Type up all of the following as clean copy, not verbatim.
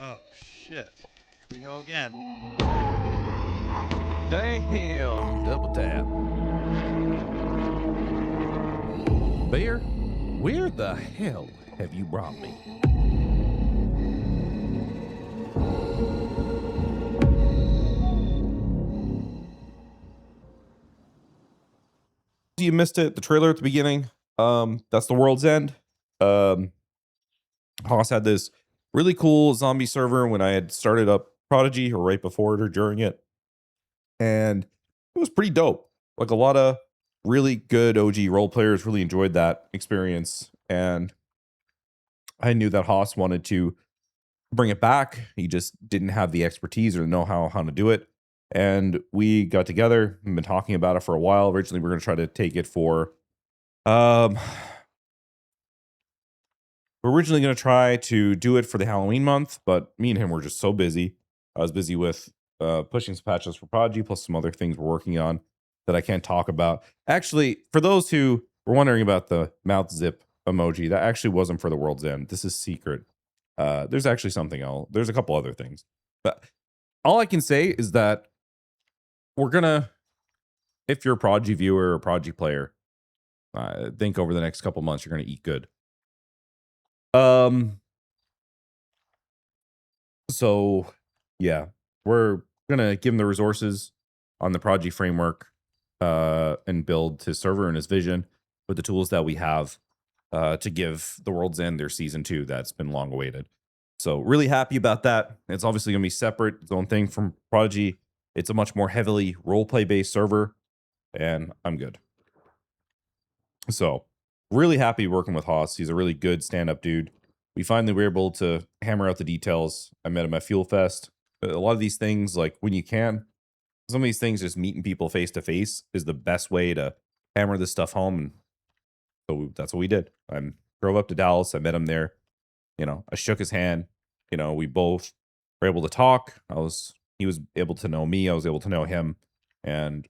Oh, shit. Here we go again. Damn, double tap. Bear, where the hell have you brought me? You missed it, the trailer at the beginning. That's the world's end. Haas had this really cool zombie server when I had started up Prodigy, or right before it or during it, and it was pretty dope. Like, a lot of really good OG role players really enjoyed that experience, and I knew that Haas wanted to bring it back. He just didn't have the expertise or the know-how to do it. And we got together and been talking about it for a while. Originally, we were going to try to take it for we're originally going to try to do it for the Halloween month, but me and him were just so busy. I was busy with pushing some patches for Prodigy, plus some other things we're working on that I can't talk about. Actually, for those who were wondering about the mouth zip emoji, that actually wasn't for the world's end. This is secret. There's actually something else. There's a couple other things. But all I can say is that we're going to, if you're a Prodigy viewer or Prodigy player, I think over the next couple months, you're going to eat good. So yeah, we're gonna give him the resources on the Prodigy framework and build his server and his vision with the tools that we have to give the World's End their season 2 that's been long awaited. So really happy about that. It's obviously gonna be separate, its own thing from Prodigy. It's a much more heavily roleplay based server, and I'm good. So really happy working with Haas. He's a really good stand-up dude. We finally were able to hammer out the details. I met him at Fuel Fest. A lot of these things, like when you can, some of these things, just meeting people face to face is the best way to hammer this stuff home. And so that's what we did. I drove up to Dallas. I met him there. You know, I shook his hand. You know, we both were able to talk. He was able to know me. I was able to know him. And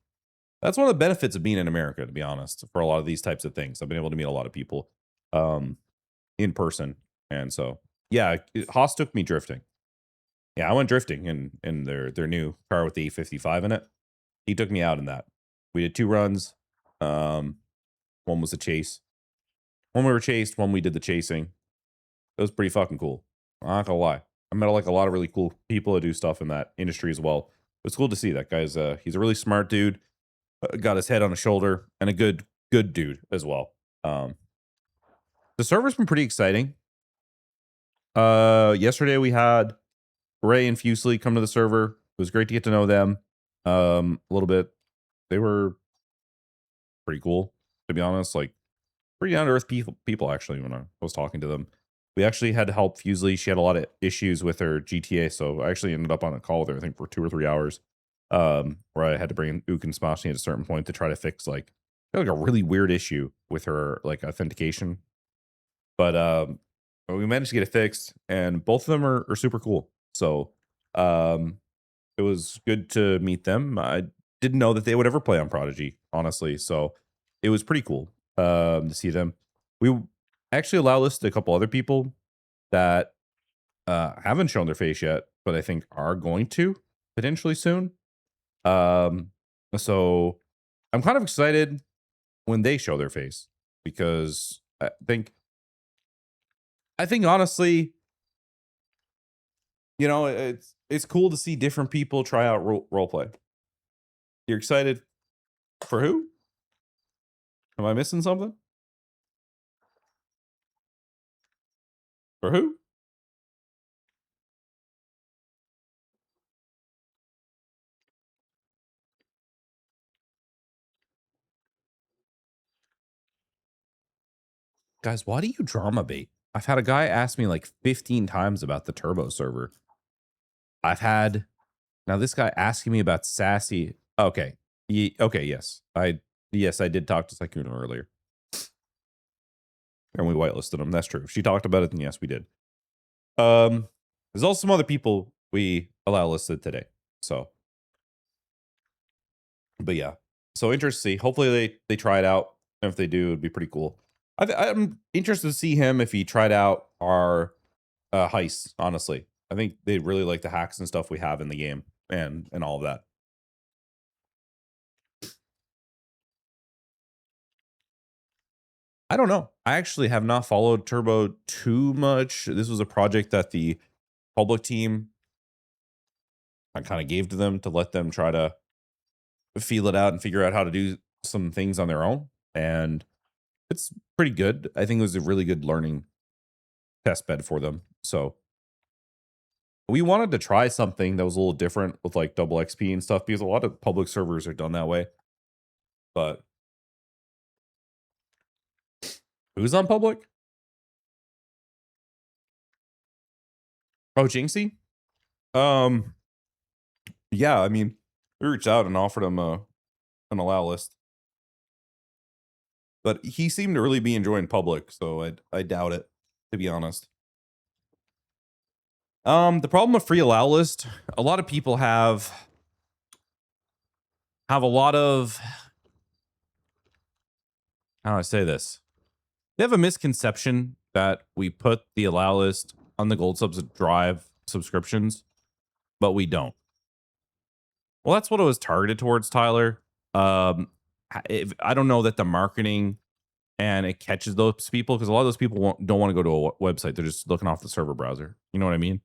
that's one of the benefits of being in America, to be honest, for a lot of these types of things. I've been able to meet a lot of people in person. And so, yeah, Haas took me drifting. Yeah, I went drifting in their new car with the 855 in it. He took me out in that. We did 2 runs. One was a chase. One we were chased, one we did the chasing. It was pretty fucking cool. I'm not gonna lie. I met like a lot of really cool people that do stuff in that industry as well. It's cool to see that guy's he's a really smart dude. Got his head on his shoulder, and a good dude as well. The server's been pretty exciting. Yesterday we had Ray and Fuslie come to the server. It was great to get to know them a little bit. They were pretty cool, to be honest. Like, pretty down to earth people actually. When I was talking to them, we actually had to help Fuslie. She had a lot of issues with her GTA, so I actually ended up on a call with her, I think, for 2 or 3 hours. Where I had to bring in Ook and Smashing at a certain point to try to fix like a really weird issue with her like authentication. But we managed to get it fixed, and both of them are super cool. So it was good to meet them. I didn't know that they would ever play on Prodigy, honestly. So it was pretty cool to see them. We actually allow listed a couple other people that haven't shown their face yet, but I think are going to potentially soon. So I'm kind of excited when they show their face, because I think honestly, you know, it's cool to see different people try out roleplay. You're excited for who? Am I missing something? For who? Guys, why do you drama bait? I've had a guy ask me like 15 times about the turbo server. I've had now this guy asking me about sassy. Okay. Okay, yes. I did talk to Sykkuno earlier. And we whitelisted him. That's true. If she talked about it, then yes, we did. There's also some other people we allow listed today. So, but yeah. So interesting to see. Hopefully they try it out. And if they do, it'd be pretty cool. I'm interested to see him if he tried out our heist, honestly. I think they really like the hacks and stuff we have in the game and all of that. I don't know. I actually have not followed Turbo too much. This was a project that the public team, I kind of gave to them to let them try to feel it out and figure out how to do some things on their own. And it's pretty good. I think it was a really good learning test bed for them. So we wanted to try something that was a little different with like double XP and stuff, because a lot of public servers are done that way. But who's on public? Oh, Jynxzi? Yeah, I mean, we reached out and offered him an allow list. But he seemed to really be enjoying public, so I doubt it, to be honest. The problem with free allow list, a lot of people have a lot of, how do I say this? They have a misconception that we put the allow list on the gold subs to drive subscriptions, but we don't. Well, that's what it was targeted towards, Tyler. I don't know that the marketing and it catches those people, because a lot of those people don't want to go to a website. They're just looking off the server browser. You know what I mean?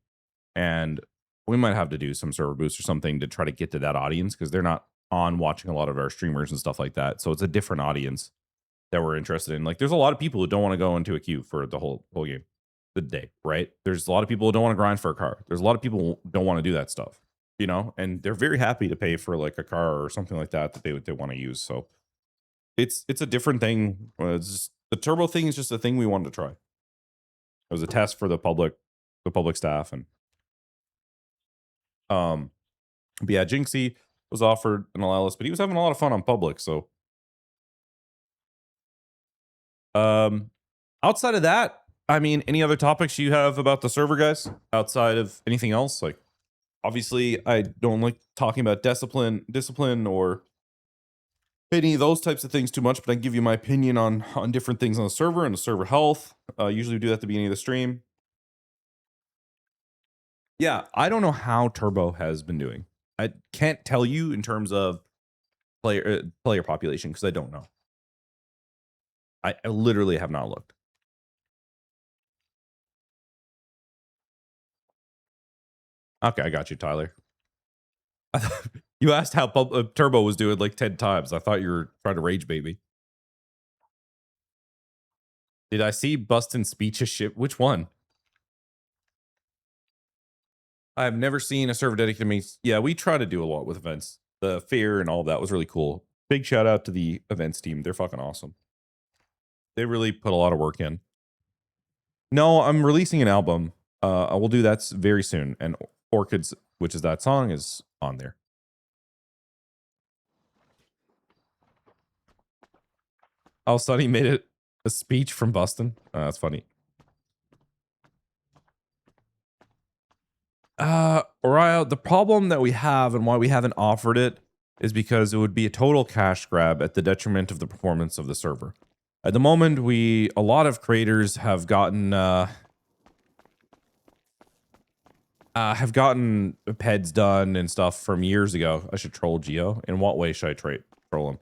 And we might have to do some server boost or something to try to get to that audience, because they're not on watching a lot of our streamers and stuff like that. So it's a different audience that we're interested in. Like, there's a lot of people who don't want to go into a queue for the whole game, the day, right? There's a lot of people who don't want to grind for a car. There's a lot of people who don't want to do that stuff, you know, and they're very happy to pay for like a car or something like that they want to use. So it's a different thing. It's just, the turbo thing is just a thing we wanted to try. It was a test for the public staff. And but yeah, Jynxzi was offered an allow list, but he was having a lot of fun on public. So outside of that, I mean, any other topics you have about the server, guys, outside of anything else? Like, obviously I don't like talking about discipline or any of those types of things too much, but I can give you my opinion on different things on the server and the server health. Usually we do that at the beginning of the stream. Yeah, I don't know how Turbo has been doing. I can't tell you in terms of player population, because I don't know. I literally have not looked. Okay, I got you, Tyler. You asked how Turbo was doing like 10 times. I thought you were trying to rage bait me. Did I see Bustin' Speech's ship? Which one? I've never seen a server dedicated to me. Yeah, we try to do a lot with events. The fair and all that was really cool. Big shout out to the events team. They're fucking awesome. They really put a lot of work in. No, I'm releasing an album. I will do that very soon. And Orchids, which is that song, is on there. Oh, Sonny made it a speech from Bustin'. That's funny. Orion, the problem that we have and why we haven't offered it is because it would be a total cash grab at the detriment of the performance of the server. At the moment, a lot of creators have gotten PEDs done and stuff from years ago. I should troll Geo. In what way should I troll him?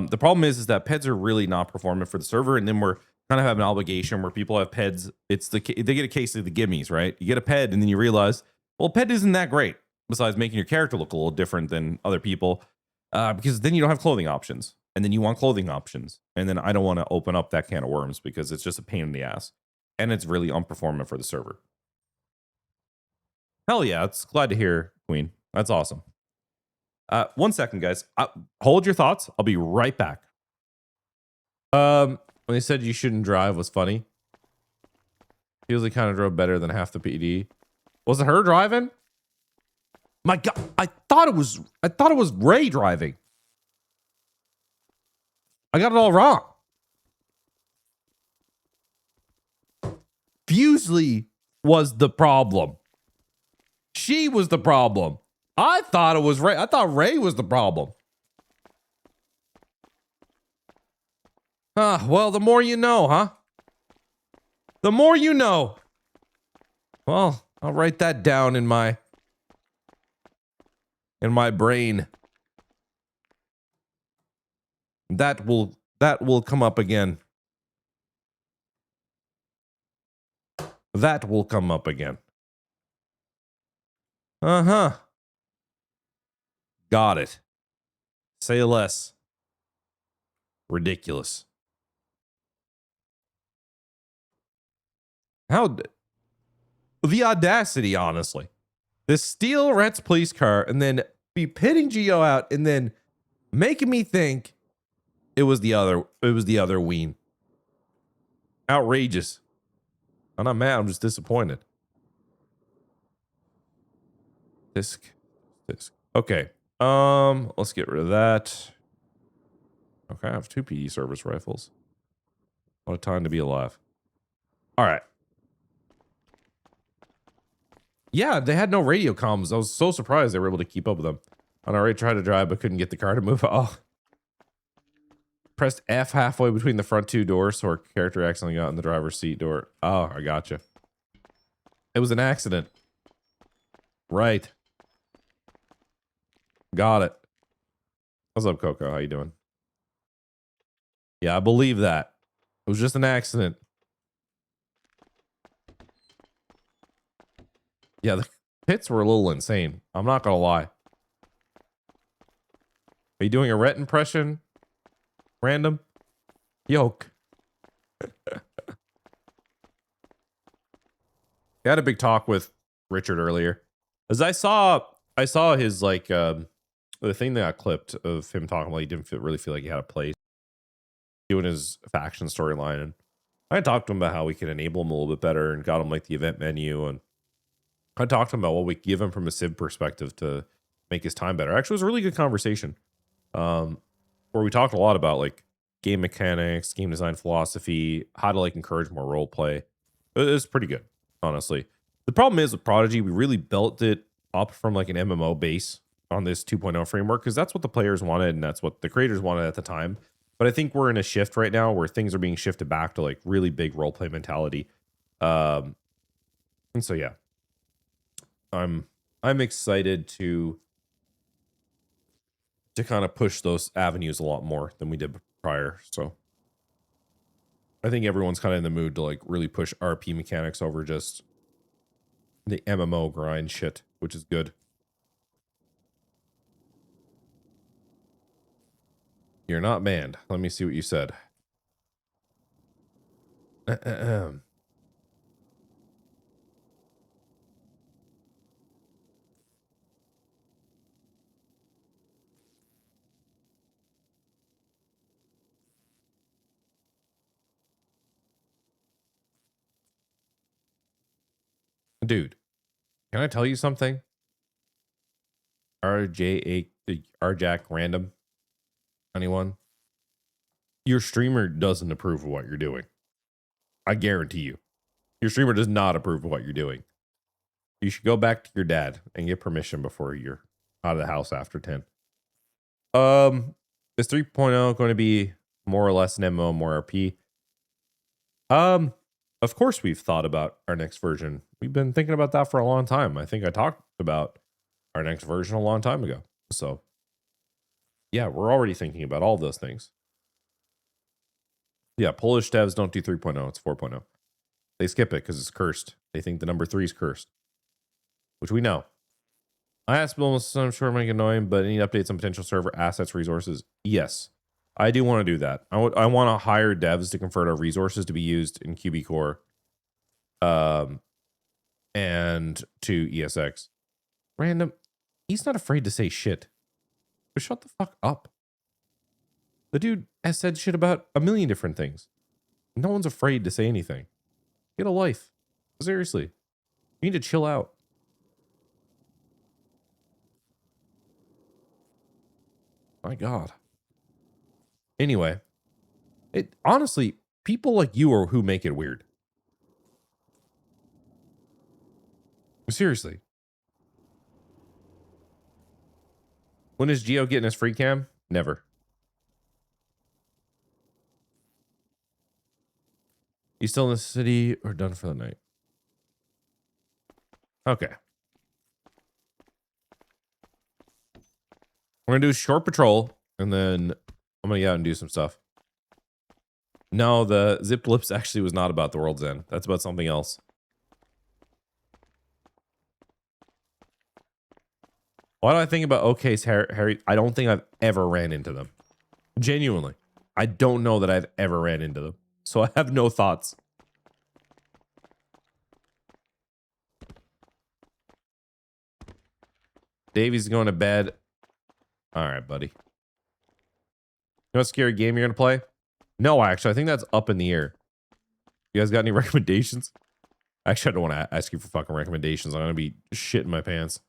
The problem is that PEDs are really not performant for the server, and then we're kind of have an obligation where people have PEDs. They get a case of the gimmies, right? You get a PED, and then you realize, well, PED isn't that great. Besides making your character look a little different than other people, because then you don't have clothing options, and then you want clothing options, and then I don't want to open up that can of worms because it's just a pain in the ass, and it's really unperformant for the server. Hell yeah, it's glad to hear, Queen. That's awesome. 1 second, guys. Hold your thoughts. I'll be right back. When they said you shouldn't drive was funny. Fuslie kind of drove better than half the PD. Was it her driving? My God, I thought it was Ray driving. I got it all wrong. Fuslie was the problem. She was the problem. I thought it was Ray. I thought Ray was the problem. Well, the more you know, huh? The more you know. Well, I'll write that down in my brain. That will come up again. That will come up again. Uh-huh. Got it. Say less. Ridiculous. How the audacity, honestly. To steal Rhett's police car and then be pitting Geo out and then making me think it was the other ween. Outrageous. I'm not mad, I'm just disappointed. Disc. Okay. Let's get rid of that. Okay, I have 2 PD service rifles. What a time to be alive. All right. Yeah, they had no radio comms. I was so surprised they were able to keep up with them. And I already tried to drive, but couldn't get the car to move. Oh. Pressed F halfway between the front 2 doors, so our character accidentally got in the driver's seat door. Oh, I gotcha. It was an accident. Right. Got it. What's up, Coco? How you doing? Yeah, I believe that. It was just an accident. Yeah, the pits were a little insane. I'm not gonna lie. Are you doing a Rhett impression? Random? Yoke. I had a big talk with Richard earlier. As I saw his like the thing that got clipped of him talking like he didn't really feel like he had a place doing his faction storyline, and I talked to him about how we can enable him a little bit better and got him like the event menu, and I talked to him about what we give him from a civ perspective to make his time better. Actually, it was a really good conversation. Where we talked a lot about like game mechanics, game design philosophy, how to like encourage more role play. It was pretty good, honestly. The problem is with Prodigy, we really built it up from like an MMO base on this 2.0 framework because that's what the players wanted and that's what the creators wanted at the time. But I think we're in a shift right now where things are being shifted back to like really big role play mentality. And so yeah, I'm excited to kind of push those avenues a lot more than we did prior. So I think everyone's kind of in the mood to like really push RP mechanics over just the MMO grind shit, which is good. You're not banned. Let me see what you said. Dude, can I tell you something? RJack random. Anyone? Your streamer doesn't approve of what you're doing. I guarantee you. Your streamer does not approve of what you're doing. You should go back to your dad and get permission before you're out of the house after 10. Is 3.0 going to be more or less an MMO, more RP? Of course we've thought about our next version. We've been thinking about that for a long time. I think I talked about our next version a long time ago. So yeah, we're already thinking about all those things. Yeah, Polish devs don't do 3.0. It's 4.0. They skip it because it's cursed. They think the number 3 is cursed, which we know. I asked Bill, I'm sure I'm making annoying, but any updates on potential server assets, resources? Yes, I do want to do that. I want to hire devs to convert our resources to be used in QB Core, and to ESX. Random, he's not afraid to say shit. But shut the fuck up. The dude has said shit about a million different things. No one's afraid to say anything. Get a life. Seriously, you need to chill out. My God. Anyway, it honestly, people like you are who make it weird. Seriously. When is Geo getting his free cam? Never. You still in the city or done for the night? Okay. We're gonna do a short patrol, and then I'm gonna get out and do some stuff. No, the zipped lips actually was not about the world's end. That's about something else. Why do I think about OK's Harry? I don't think I've ever ran into them. Genuinely. I don't know that I've ever ran into them. So I have no thoughts. Davey's going to bed. All right, buddy. You know what scary game you're going to play? No, actually, I think that's up in the air. You guys got any recommendations? Actually, I don't want to ask you for fucking recommendations. I'm going to be shitting my pants.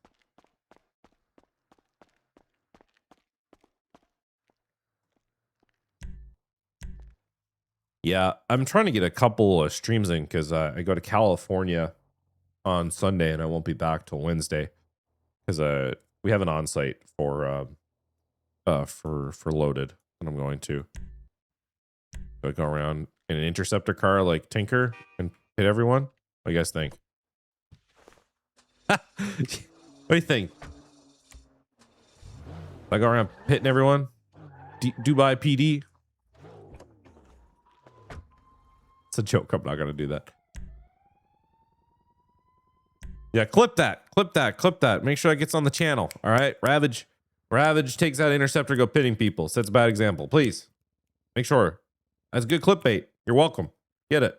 Yeah, I'm trying to get a couple of streams in because I go to California on Sunday and I won't be back till Wednesday because we have an on-site for loaded, and I'm going to go around in an interceptor car like Tinker and hit everyone. What do you guys think? What do you think? I go around hitting everyone. Dubai PD. It's a joke. I'm not gonna do that. Yeah, clip that. Clip that. Clip that. Make sure that gets on the channel. All right, Ravage. Ravage takes out interceptor, go pitting people. Sets a bad example. Please make sure. That's good clickbait. You're welcome. Get it.